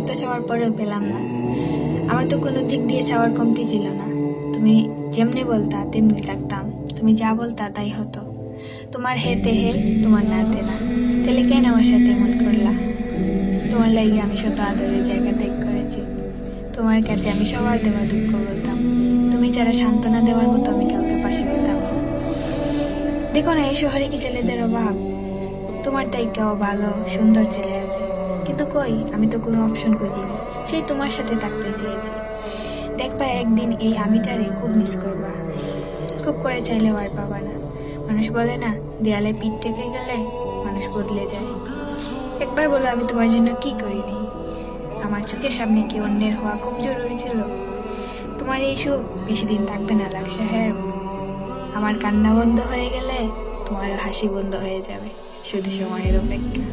এত চাওয়ার পরেও পেলাম না। আমার তো কোনো দিক দিয়ে চাওয়ার কমতি ছিল না। তুমি যেমনি বলতা তেমনি থাকতাম, তুমি যা বলতা তাই হতো। তোমার হেতে হে, তোমার নাতে না। তাহলে কেন আমার সাথে এমন করলা? তোমার লাগে আমি শত আদরের জায়গা ত্যাগ করেছি। তোমার কাছে আমি সবার দেওয়া দুঃখ বলতাম। তুমি যারা সান্ত্বনা দেওয়ার মতো আমি কাউকে পাশে পেতাম না। দেখো না, এই শহরে কি ছেলেদের অভাব? তোমার তাইকেও ভালো সুন্দর ছেলে আছে, কিন্তু কই, আমি তো কোনো অপশন খুঁজিনি। সেই তোমার সাথে থাকতে চেয়েছি। দেখবা একদিন এই আমিটারে খুব মিস করবা, খুব করে চাইলেও আর পাবা না। মানুষ বলে না, দেয়ালে পিঠ টেকে গেলে মানুষ বদলে যায়। একবার বলো আমি তোমার জন্য কি করিনি? আমার চোখের সামনে কি অন্যের হওয়া খুব জরুরি ছিল? তোমার এই সুখ বেশি দিন থাকবে না লাখ সাহেব। আমার কান্না বন্ধ হয়ে গেলে তোমারও হাসি বন্ধ হয়ে যাবে, শুধু সময়ের অপেক্ষা।